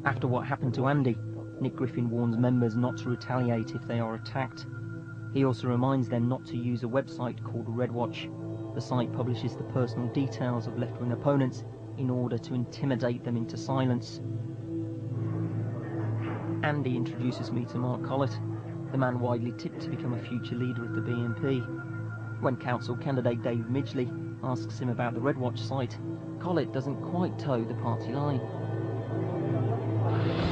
After what happened to Andy, Nick Griffin warns members not to retaliate if they are attacked. He also reminds them not to use a website called Redwatch. The site publishes the personal details of left-wing opponents in order to intimidate them into silence. Andy introduces me to Mark Collett, the man widely tipped to become a future leader of the BNP. When council candidate Dave Midgley asks him about the Redwatch site, Collett doesn't quite toe the party line.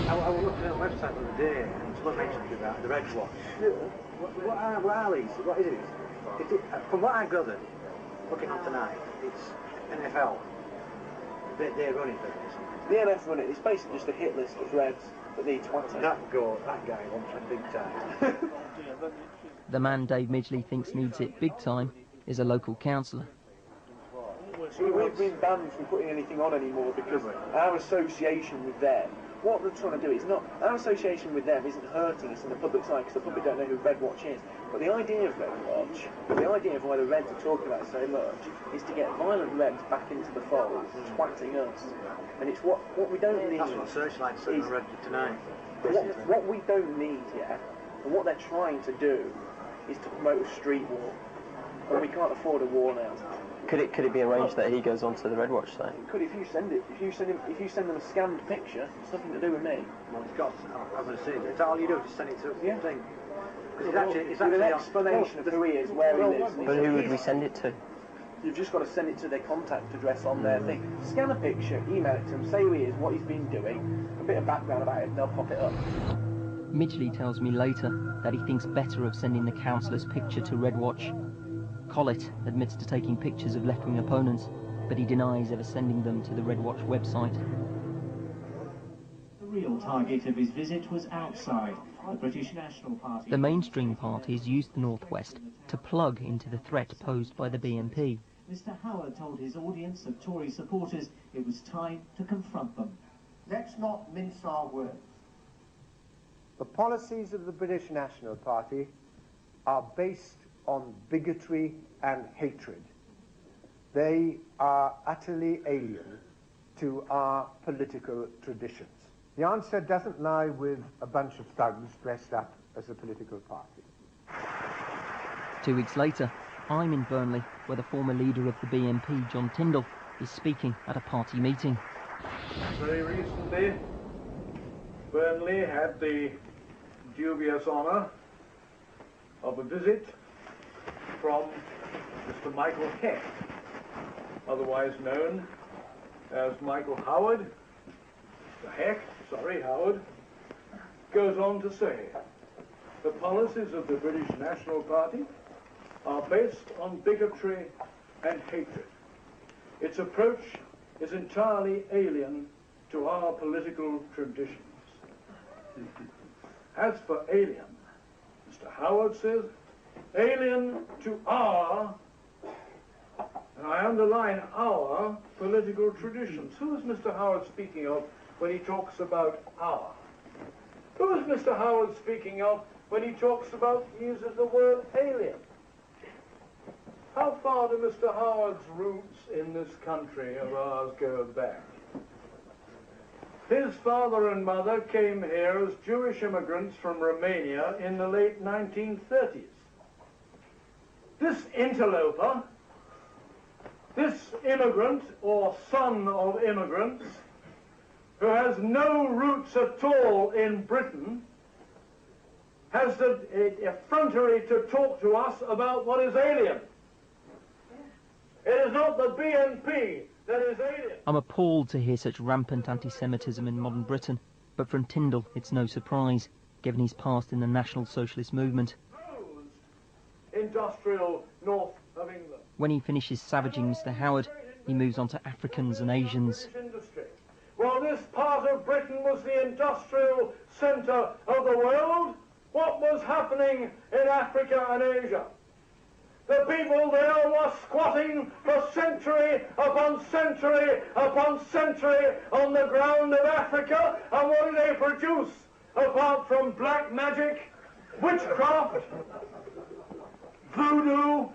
I was looking at the website the other day and someone mentioned about the Redwatch. What are these? What is it? From what I gathered, looking at tonight, it's NFL. They're running for this. The NF run it. It's basically just a hit list of Reds that need twatting. That guy wants it big time. The man Dave Midgley thinks needs it big time is a local councillor. We've been banned from putting anything on anymore because our association with them, what we're trying to do is not, our association with them isn't hurting us in the public's eye because the public don't know who Redwatch is. But the idea of Redwatch, the idea of why the Reds are talking about it so much, is to get violent Reds back into the fold, twatting us. And it's what we don't need. That's what Searchlight's saying on Reddit tonight. What we don't need yet, and what they're trying to do, is to promote a street war. And we can't afford a war now. Could it be arranged that he goes onto the Redwatch site? It could if you send it. If you send them a scanned picture, it's nothing to do with me. Well, it's got. I'm going to say it's all you do. Just send it to the thing. It's actually an explanation of who he is, where he lives. But who would we send it to? You've just got to send it to their contact address on their thing. Scan a picture, email it to him, say who he is, what he's been doing, a bit of background about it, and they'll pop it up. Midgley tells me later that he thinks better of sending the councillor's picture to Redwatch. Collett admits to taking pictures of left-wing opponents, but he denies ever sending them to the Redwatch website. The real target of his visit was outside the British National Party. The mainstream parties used the North West to plug into the threat posed by the BNP. Mr. Howard told his audience of Tory supporters it was time to confront them. Let's not mince our words. The policies of the British National Party are based on bigotry and hatred. They are utterly alien to our political traditions. The answer doesn't lie with a bunch of thugs dressed up as a political party. 2 weeks later, I'm in Burnley, where the former leader of the BNP, John Tyndall, is speaking at a party meeting. Very recently, Burnley had the dubious honour of a visit from Mr. Michael Heck, otherwise known as Michael Howard. Mr. Heck, Howard, goes on to say, the policies of the British National Party are based on bigotry and hatred. Its approach is entirely alien to our political traditions. As for alien, Mr. Howard says, alien to our, and I underline our, political traditions. Who is Mr. Howard speaking of when he talks about our? Who is Mr. Howard speaking of when he talks about, uses the word alien? How far do Mr. Howard's roots in this country of ours go back? His father and mother came here as Jewish immigrants from Romania in the late 1930s. This interloper, this immigrant or son of immigrants, who has no roots at all in Britain, has the effrontery to talk to us about what is alien. It is not the BNP that is alien. I'm appalled to hear such rampant anti-Semitism in modern Britain, but from Tyndall it's no surprise, given his past in the National Socialist movement. Industrial north of England. When he finishes savaging Mr. Howard, he moves on to Africans and Asians. While this part of Britain was the industrial centre of the world, what was happening in Africa and Asia? The people there were squatting for century upon century upon century on the ground of Africa, and what did they produce apart from black magic, witchcraft, voodoo,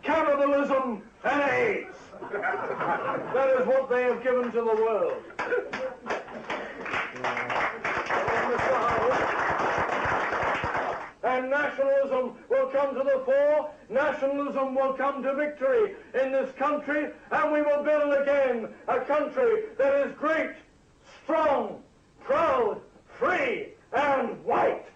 cannibalism, and AIDS? That is what they have given to the world. and nationalism will come to the fore. Nationalism will come to victory in this country, and we will build again a country that is great, strong, proud, free, and white.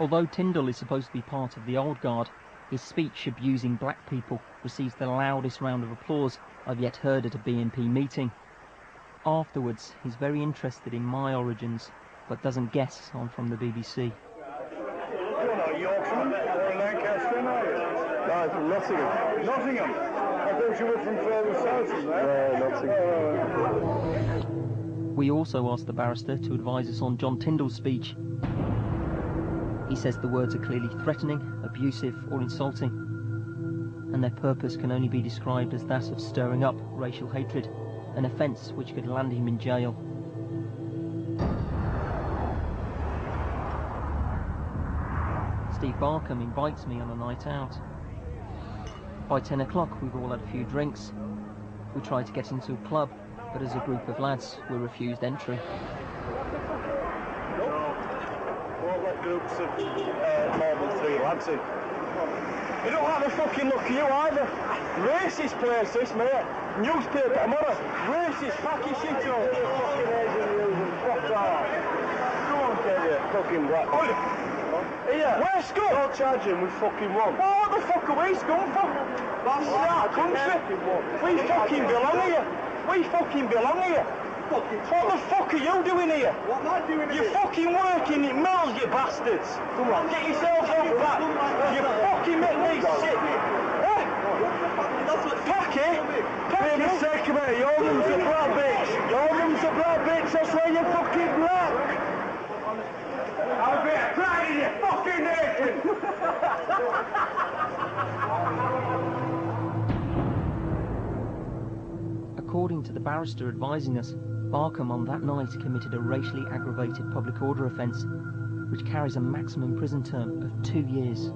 Although Tyndall is supposed to be part of the old guard, his speech abusing black people receives the loudest round of applause I've yet heard at a BNP meeting. Afterwards, he's very interested in my origins, but doesn't guess I'm from the BBC. You're not Yorkshire or Lancaster, are you? No, I'm from Nottingham. Nottingham? I thought you were from further south than that. No, Nottingham. We also asked the barrister to advise us on John Tyndall's speech. He says the words are clearly threatening, abusive or insulting, and their purpose can only be described as that of stirring up racial hatred, an offence which could land him in jail. Steve Barkham invites me on a night out. By 10 o'clock we've all had a few drinks. We try to get into a club, but as a group of lads we're refused entry. Won't let groups of more than 3 lads in. You don't like the fucking look of you either. Racist place this, mate. Newspaper tomorrow. Racist packy shit all. Fucking Asian news and fuck off. Go on, get you. Fucking black. Here. Where's Scum? Don't charge him with fucking one. Well, what the fuck are we Scum for? That's our country. We fucking belong here. We fucking belong here. What the fuck are you doing here? What am I doing here? You're fucking working in mills, you bastards! Come on. Get yourself on back! You fucking make me sick! Packy! Packy! For the sake of it, your mum's a black bitch! Your mum's a black bitch, that's why you're fucking black! Have a bit of pride in your fucking nation! According to the barrister advising us, Barkham on that night committed a racially aggravated public order offence, which carries a maximum prison term of 2 years.